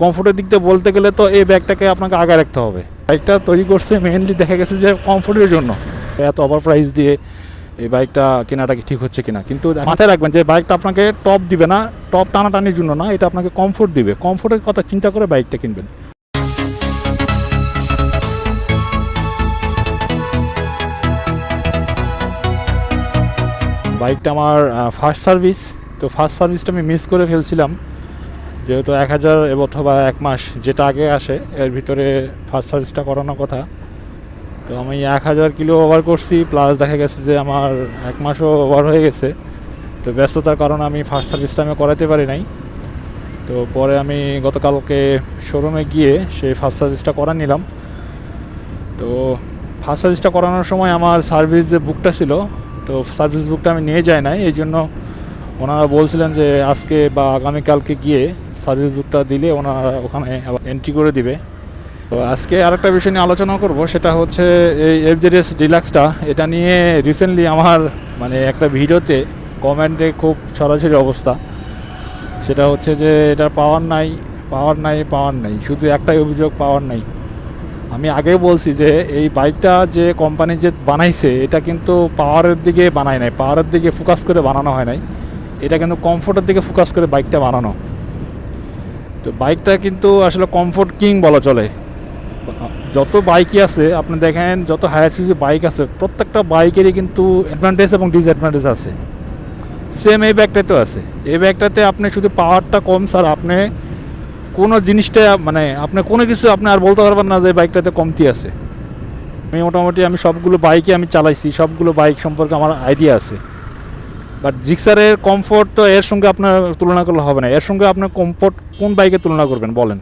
কমফোর্টের দিক দিয়ে বলতে গেলে তো এই ব্যাগটাকে আপনাকে আগে রাখতে হবে। বাইকটা তৈরি করছে মেইনলি দেখা গেছে যে কমফোর্টের জন্য। এত ওভার প্রাইস দিয়ে এই বাইকটা কেনাটা কি ঠিক হচ্ছে কিনা, কিন্তু মাথায় রাখবেন যে বাইকটা আপনাকে টপ দিবে না, টপ টানাটানির জন্য না, এটা আপনাকে কমফোর্ট দিবে। কমফোর্টের কথা চিন্তা করে বাইকটা কিনবেন। বাইকটা আমার ফার্স্ট সার্ভিস, তো ফার্স্ট সার্ভিসটা আমি মিস করে ফেলছিলাম, যেহেতু 1000 অথবা 1 মাস যেটা আগে আসে এর ভিতরে ফার্স্ট সার্ভিসটা করানোর কথা। তো আমি 1000 কিলো ওভার করছি, প্লাস দেখা গেছে যে আমার 1 মাসও ওভার হয়ে গেছে। তো ব্যস্ততার কারণে আমি ফার্স্ট সার্ভিসটা আমি করাতে পারি নাই। তো পরে আমি গতকালকে শোরুমে গিয়ে সেই ফার্স্ট সার্ভিসটা করা নিলাম। তো ফার্স্ট সার্ভিসটা করানোর সময় আমার সার্ভিস যে বুকটা ছিল, তো সার্ভিস বুকটা আমি নিয়ে যাই নাই, এই জন্য ওনারা বলছিলেন যে আজকে বা আগামীকালকে গিয়ে সার্ভিস বুকটা দিলে ওনারা ওখানে আবার এন্ট্রি করে দিবে। তো আজকে আরেকটা বিষয় নিয়ে আলোচনা করব, সেটা হচ্ছে এই এফজেডএস ডিলাক্সটা। এটা নিয়ে রিসেন্টলি আমার মানে একটা ভিডিওতে কমেন্টে খুব ছড়াছড়ি অবস্থা। সেটা হচ্ছে যে এটা পাওয়ার নাই, পাওয়ার নাই, পাওয়ার নাই, শুধু একটাই অভিযোগ, পাওয়ার নাই। আমি আগেই বলছি যে এই বাইকটা যে কোম্পানি যে বানাইছে এটা কিন্তু পাওয়ারের দিকে বানায় নাই, পাওয়ারের দিকে ফোকাস করে বানানো হয় নাই, এটা কিন্তু কমফোর্টের দিকে ফোকাস করে বাইকটা বানানো। তো বাইকটা কিন্তু আসলে কমফোর্ট কিং বলা চলে। যত বাইকই আছে আপনি দেখেন, যত হায়ার সিসি বাইক আছে প্রত্যেকটা বাইকেরই কিন্তু অ্যাডভান্টেজ এবং ডিসঅ্যাডভান্টেজ আছে। সেম এই ব্যাগটাতেও আছে। এই ব্যাগটাতে আপনি শুধু পাওয়ারটা কম, স্যার আপনি কোনো জিনিসটা মানে আপনি কোনো কিছু আপনি আর বলতে পারবেন না যে বাইকটাতে কমতি আছে। আমি মোটামুটি আমি সবগুলো বাইকে আমি চালাইছি, সবগুলো বাইক সম্পর্কে আমার আইডিয়া আছে। বাট জিক্সারের কমফোর্ট তো এর সঙ্গে আপনার তুলনা করলে হবে না। এর সঙ্গে আপনার কমফোর্ট কোন বাইকে তুলনা করবেন বলেন,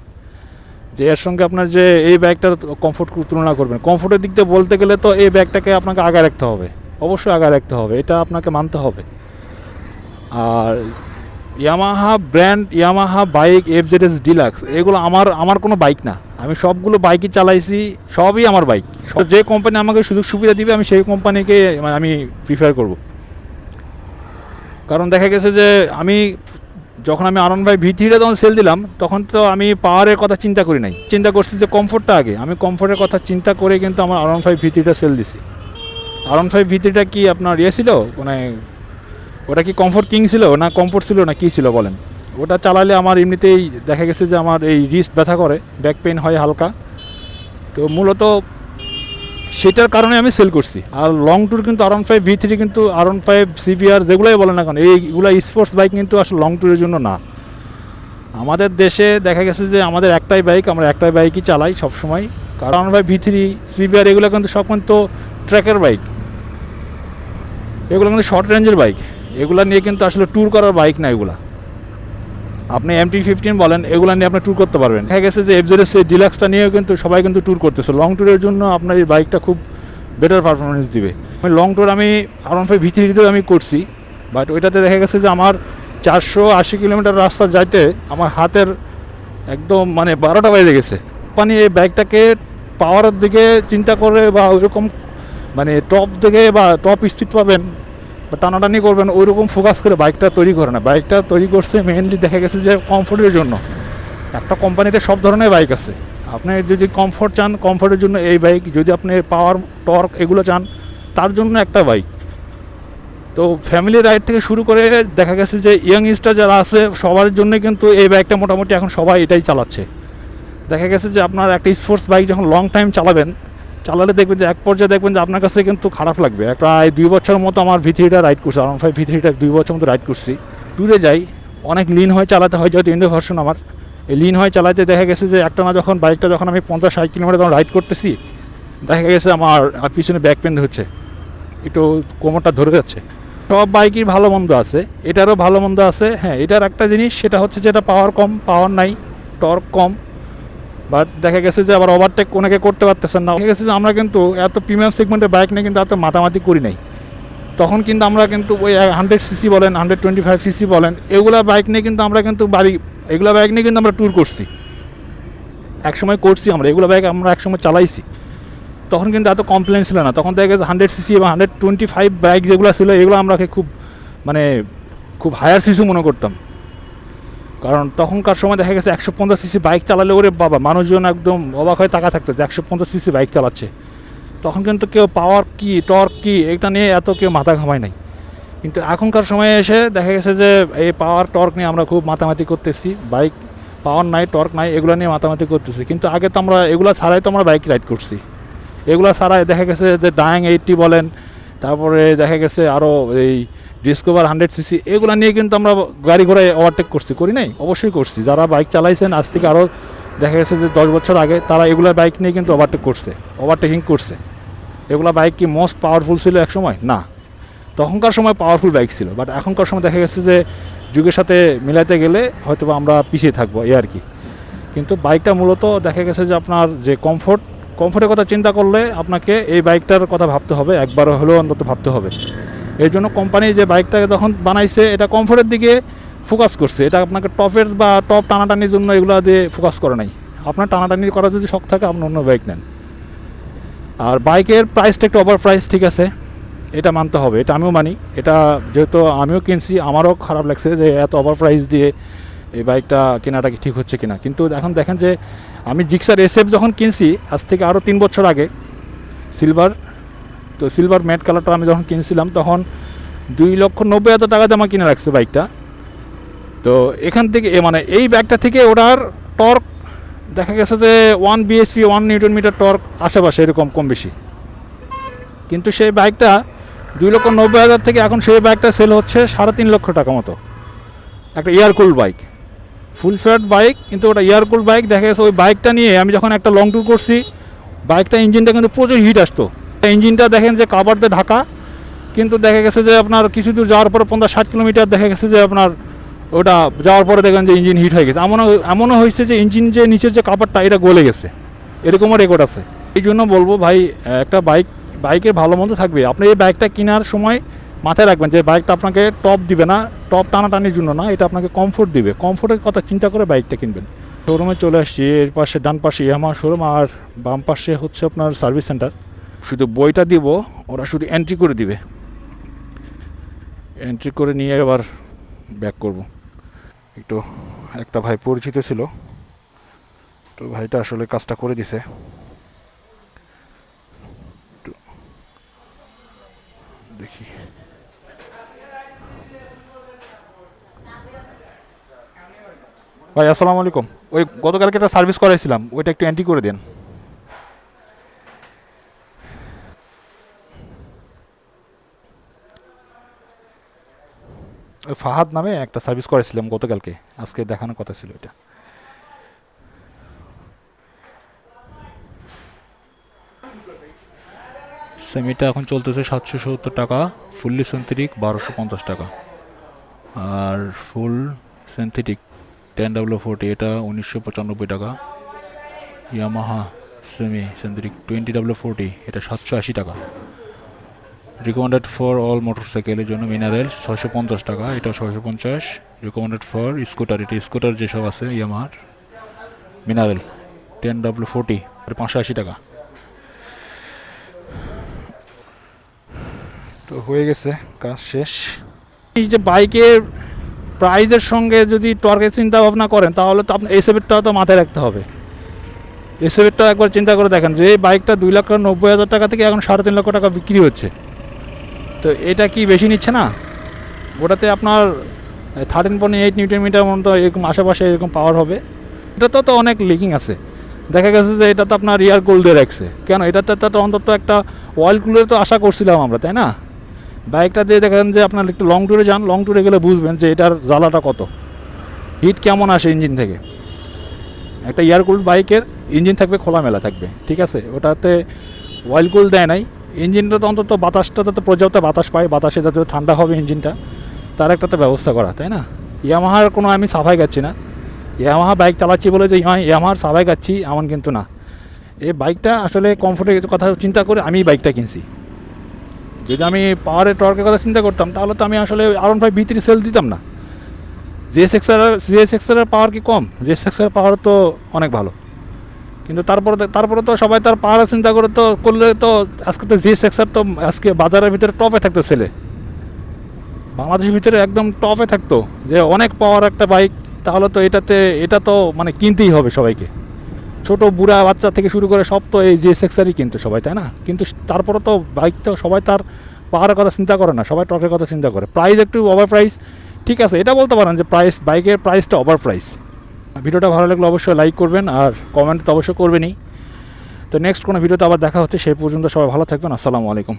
যে এর সঙ্গে আপনার যে এই ব্যাগটার কমফোর্ট তুলনা করবেন। কমফোর্টের দিক দিয়ে বলতে গেলে তো এই ব্যাগটাকে আপনাকে আগে রাখতে হবে, অবশ্যই আগে রাখতে হবে, এটা আপনাকে মানতে হবে। আর Yamaha brand, Yamaha bike, FZS deluxe, এগুলো আমার কোনো বাইক না। আমি সবগুলো বাইকই চালাইছি, সবই আমার বাইক। যে কোম্পানি আমাকে সুযোগ সুবিধা দিবে আমি সেই কোম্পানিকে আমি প্রিফার করব। কারণ দেখা গেছে যে যখন আমি R15 V3টা যখন সেল দিলাম, তখন তো আমি পাওয়ারের কথা চিন্তা করি নাই, চিন্তা করছি যে কমফোর্টটা আগে। আমি কমফোর্টের কথা চিন্তা করে কিন্তু আমার R15 V3টা সেল দিছি। R15 V3টা কি আপনার ইয়ে ছিল, মানে ওটা কি কমফোর্ট কিং ছিল না কমফোর্ট ছিল না কী ছিল বলেন? ওটা চালালে আমার এমনিতেই দেখা গেছে যে আমার এই রিস্ট ব্যথা করে, ব্যাক পেইন হয় হালকা। তো মূলত সেটার কারণে আমি সেল করছি। আর লং ট্যুর কিন্তু R15 V3 কিন্তু R15 CBR যেগুলোই বলেন না কেন, এইগুলো স্পোর্টস বাইক কিন্তু আসলে লং ট্যুরের জন্য না। আমাদের দেশে দেখা গেছে যে আমাদের একটাই বাইক, আমরা একটাই বাইকই চালাই সবসময়। কারণ R15 V3 CBR এগুলো কিন্তু সব কিন্তু ট্র্যাকের বাইক, এগুলো কিন্তু শর্ট রেঞ্জের বাইক। এগুলো নিয়ে কিন্তু আসলে ট্যুর করার বাইক না এগুলো। আপনি MT-15 বলেন, এগুলো নিয়ে আপনি ট্যুর করতে পারবেন। দেখা গেছে যে এফজেডএস ডিলাক্সটা নিয়েও কিন্তু সবাই কিন্তু ট্যুর করতেছে। লং ট্যুরের জন্য আপনার এই বাইকটা খুব বেটার পারফরমেন্স দিবে। আমি লং ট্যুর আমি R15 V3 আমি করছি, বাট ওইটাতে দেখা গেছে যে আমার 480 কিলোমিটার রাস্তা যাইতে আমার হাতের একদম মানে 12টা বেজে গেছে। মানে এই বাইকটাকে পাওয়ারের দিকে চিন্তা করে বা ওইরকম মানে টপ দিকে বা টপ স্পিড পাবেন বা টানাটানি করবেন ওইরকম ফোকাস করে বাইকটা তৈরি করে না। বাইকটা তৈরি করছে মেইনলি দেখা গেছে যে কমফোর্টের জন্য। একটা কোম্পানিতে সব ধরনের বাইক আছে, আপনি যদি কমফোর্ট চান কমফোর্টের জন্য এই বাইক, যদি আপনি পাওয়ার টর্ক এগুলো চান তার জন্য একটা বাইক। তো ফ্যামিলি রাইড থেকে শুরু করে দেখা গেছে যে ইয়াংস্টার যারা আছে সবার জন্য কিন্তু এই বাইকটা মোটামুটি এখন সবাই এটাই চালাচ্ছে। দেখা গেছে যে আপনার একটা স্পোর্টস বাইক যখন লং টাইম চালালে দেখবেন যে এক পর্যায়ে দেখবেন যে আপনার কাছে কিন্তু খারাপ লাগবে। প্রায় 2 বছরের মতো আমার V3টা রাইড করছি, R15 V3টা 2 বছর মতো রাইড করছি। ট্যুরে যাই, অনেক লিন হয়ে চালাতে হয়, যেহেতু ইন্ডো ভার্সন আমার। এই লিন হয়ে চালাতে দেখা গেছে যে একটা না যখন বাইকটা যখন আমি 50-60 কিলোমিটার যখন রাইড করতেছি, দেখা গেছে আমার পিছনে ব্যাক পেন হচ্ছে, একটু কোমরটা ধরে যাচ্ছে। সব বাইকই ভালো মন্দ আছে, এটারও ভালো মন্দ আছে। হ্যাঁ, এটার একটা জিনিস সেটা হচ্ছে যেটা পাওয়ার কম, পাওয়ার নাই, টর্ক কম। বাট দেখা গেছে যে আবার ওভারটেক অনেকে করতে পারতেছেন না। দেখা গেছে যে আমরা কিন্তু এত প্রিমিয়াম সেগমেন্টের বাইক নিয়ে কিন্তু এত মাতামাতি করি নাই। তখন কিন্তু আমরা কিন্তু ওই 100cc বলেন, 125cc বলেন, এগুলা বাইক নিয়ে কিন্তু আমরা কিন্তু এগুলো বাইক নিয়ে কিন্তু আমরা ট্যুর করছি, একসময় করছি আমরা। এগুলো বাইক আমরা একসময় চালাইছি, তখন কিন্তু এত কমপ্লেন ছিল না। তখন দেখা গেছে 100cc এবং 125 বাইক যেগুলো ছিল এগুলো আমরা খুব মানে খুব হায়ার সিসি মনে করতাম। কারণ তখনকার সময় দেখা গেছে 150 সিসি বাইক চালালে ওরে বাবা মানুষজন একদম অবাক হয়ে তাকা থাকতো যে 150 সিসি বাইক চালাচ্ছে। তখন কিন্তু কেউ পাওয়ার কি টর্ক কি এটা নিয়ে এত কেউ মাথা ঘামায় নাই। কিন্তু এখনকার সময়ে এসে দেখা গেছে যে এই পাওয়ার টর্ক নিয়ে আমরা খুব মাতামাতি করতেছি। বাইক পাওয়ার নাই, টর্ক নাই, এগুলো নিয়ে মাতামাতি করতেছি। কিন্তু আগে তো আমরা এগুলো ছাড়াই তো আমরা বাইক রাইড করছি। এগুলো ছাড়াই দেখা গেছে যে ডায়াং 80 বলেন, তারপরে দেখা গেছে আরও এই ডিসকভার 100 সিসি, এগুলো নিয়ে কিন্তু আমরা গাড়ি ঘোড়ায় ওভারটেক করছি, করি নাই? অবশ্যই করছি। যারা বাইক চালাইছেন আজ থেকে আরও দেখা গেছে যে 10 বছর আগে, তারা এগুলো বাইক নিয়ে কিন্তু ওভারটেক করছে, ওভারটেকিং করছে। এগুলো বাইক কি মোস্ট পাওয়ারফুল ছিল এক সময়? না, তখনকার সময় পাওয়ারফুল বাইক ছিল, বাট এখনকার সময় দেখা গেছে যে যুগের সাথে মিলাইতে গেলে হয়তো আমরা পিছিয়ে থাকবো, এই আর কি। কিন্তু বাইকটা মূলত দেখা গেছে যে আপনার যে কমফোর্টের কথা চিন্তা করলে আপনাকে এই বাইকটার কথা ভাবতে হবে, একবার হলেও অন্তত ভাবতে হবে। এর জন্য কোম্পানি যে বাইকটাকে যখন বানাইছে এটা কমফোর্টের দিকে ফোকাস করছে, এটা আপনাকে টপের বা টপ টানাটানির জন্য এগুলো দিয়ে ফোকাস করে নাই। আপনার টানাটানি করার যদি শখ থাকে আপনি অন্য বাইক নেন। আর বাইকের প্রাইসটা একটু ওভার প্রাইস, ঠিক আছে, এটা মানতে হবে, এটা আমিও মানি। এটা যেহেতু আমিও কিনছি, আমারও খারাপ লাগছে যে এত ওভার প্রাইস দিয়ে এই বাইকটা কেনাটা কি ঠিক হচ্ছে কিনা। কিন্তু এখন দেখেন যে আমি জিক্সার SF যখন কিনছি আজ থেকে আরও 3 বছর আগে, সিলভার, তো সিলভার ম্যাট কালারটা আমি যখন কিনছিলাম তখন 2,90,000 টাকা দিয়ে আমার কিনে রাখছে বাইকটা। তো এখান থেকে মানে এই বাইকটা থেকে ওটার টর্ক দেখা গেছে যে 1 bhp 1 নিউটন মিটার টর্ক আশেপাশে এরকম কম বেশি। কিন্তু সেই বাইকটা 2,90,000 থেকে এখন সেই বাইকটা সেল হচ্ছে 3.5 লক্ষ টাকা মতো। একটা এয়ারকুল বাইক, ফুল ফ্ল্যাট বাইক, কিন্তু ওটা এয়ারকুল বাইক। দেখা গেছে ওই বাইকটা নিয়ে আমি যখন একটা লং ট্যুর করছি, বাইকটা ইঞ্জিনটা কিন্তু প্রচুর হিট আসতো। ইঞ্জিনটা দেখেন যে কাভার দিয়ে ঢাকা, কিন্তু দেখা গেছে যে আপনার কিছু দূর যাওয়ার পরে 50-60 কিলোমিটার দেখা গেছে যে আপনার ওটা যাওয়ার পরে দেখেন যে ইঞ্জিন হিট হয়ে গেছে। এমনও হয়েছে যে ইঞ্জিন যে নিচের যে কাভারটা এটা গলে গেছে, এরকমও রেকর্ড আছে। এই জন্য বলবো ভাই, একটা বাইকের ভালো মন্দ থাকবে। আপনি এই বাইকটা কেনার সময় মাথায় রাখবেন যে বাইকটা আপনাকে টপ দিবে না, টপ টানাটানির জন্য না, এটা আপনাকে কমফোর্ট দিবে। কমফোর্টের কথা চিন্তা করে বাইকটা কিনবেন। শোরুমে চলে আসছি, এর পাশে ডান পাশে ইয়ামাহা শোরুম আর বাম পাশে হচ্ছে আপনার সার্ভিস সেন্টার। শুধু বইটা দিব, ওরা শুধু এন্ট্রি করে দিবে, এন্ট্রি করে নিয়ে এবার ব্যাক করব। একটু একটা ভাই পরিচিত ছিল, তো ভাইটা আসলে কাজটা করে দিছে। দেখি, ভাই আসসালামু আলাইকুম। ওই গতকালকে একটা সার্ভিস করাইছিলাম, ওইটা একটু এন্ট্রি করে দেন। ওই ফাহাদ নামে একটা সার্ভিস করাইছিলাম গতকালকে, আজকে দেখানোর কথা ছিল এটা। সেমিটা এখন চলতেছে 770 টাকা, ফুললি সিনথেটিক 1250 টাকা, আর ফুল সিনথেটিক 10W40 এটা 1995 টাকা। ইয়ামাহা সেমি সিনথেটিক 20W40 এটা 780 টাকা। রিকমেন্ডেড ফর অল মোটরসাইকেলের জন্য মিনারেল 650 টাকা, এটা 650। রিকমেন্ডেড ফর স্কুটার, এটা স্কুটার যেসব আছে ইয়ামাহার মিনারেল 10W40 580 টাকা। তো হয়ে গেছে, কাজ শেষ। এই যে বাইকের প্রাইজের সঙ্গে যদি টর্কের চিন্তা ভাবনা করেন তাহলে তো আপনার SF-টা তো মাথায় রাখতে হবে। SF-টা একবার চিন্তা করে দেখেন যে এই বাইকটা 2,90,000 টাকা থেকে এখন 3.5 লক্ষ টাকা বিক্রি হচ্ছে, তো এটা কি বেশি নিচ্ছে না? ওটাতে আপনার 13.8 নিউটন মিটার মতো এরকম আশেপাশে এরকম পাওয়ার হবে। এটা তো অনেক লিকিং আছে। দেখা গেছে যে এটা তো আপনার এয়ার কুল দিয়ে রাখছে, কেন এটাতে তো অন্তত একটা অয়েল কুলের তো আশা করছিলাম আমরা, তাই না? বাইকটা দিয়ে দেখেন যে আপনার একটু লং ট্যুরে যান, লং ট্যুরে গেলে বুঝবেন যে এটার জ্বালাটা কত, হিট কেমন আসে ইঞ্জিন থেকে। একটা এয়ার কুল বাইকের ইঞ্জিন থাকবে খোলামেলা থাকবে, ঠিক আছে, ওটাতে অয়েল কুল দেয় নাই। ইঞ্জিনটা তো অন্তত বাতাসটা যাতে পর্যাপ্ত বাতাস পায়, বাতাসে যাতে ঠান্ডা হবে ইঞ্জিনটা, তার একটা তো ব্যবস্থা করা, তাই না? ইয়ামাহার কোনো আমি সাফাই গাচ্ছি না, ইয়ামাহা বাইক চালাচ্ছি বলে যে ইয়ামাহার সাফাই গাচ্ছি এমন কিন্তু না। এই বাইকটা আসলে কমফোর্টের কথা চিন্তা করে আমি বাইকটা কিনছি। যদি আমি পাওয়ারের টর্কের কথা চিন্তা করতাম তাহলে তো আমি আসলে R15 V3 সেল দিতাম না। জিএসএক্সআর পাওয়ার কি কম? জিএসএক্সআর পাওয়ার তো অনেক ভালো, কিন্তু তারপরে তো সবাই তার পাওয়ার চিন্তা করে তো করলে তো আজকে তো জিএসএক্সআর তো আজকে বাজারের ভিতরে টপে থাকতো, ছেলে বাংলাদেশের ভিতরে একদম টপে থাকতো, যে অনেক পাওয়ার একটা বাইক তাহলে তো এটা তো মানে কিনতেই হবে সবাইকে, ছোট বুড়া বাচ্চা থেকে শুরু করে সব তো এই জিএসএক্সআরই কিনতো সবাই, তাই না? কিন্তু তারপরে তো বাইক তো সবাই তার পাওয়ারের কথা চিন্তা করে না, সবাই টর্কের কথা চিন্তা করে। প্রাইস একটু ওভার প্রাইস, ঠিক আছে, এটা বলতে পারেন যে বাইকের প্রাইসটা ওভার প্রাইস। ভিডিওটা ভালো লাগলে অবশ্যই লাইক করবেন, আর কমেন্ট তো অবশ্যই করবেনই। তো নেক্সট কোনো ভিডিওতে আবার দেখা হচ্ছে, সেই পর্যন্ত সবাই ভালো থাকবেন। আসসালামু আলাইকুম।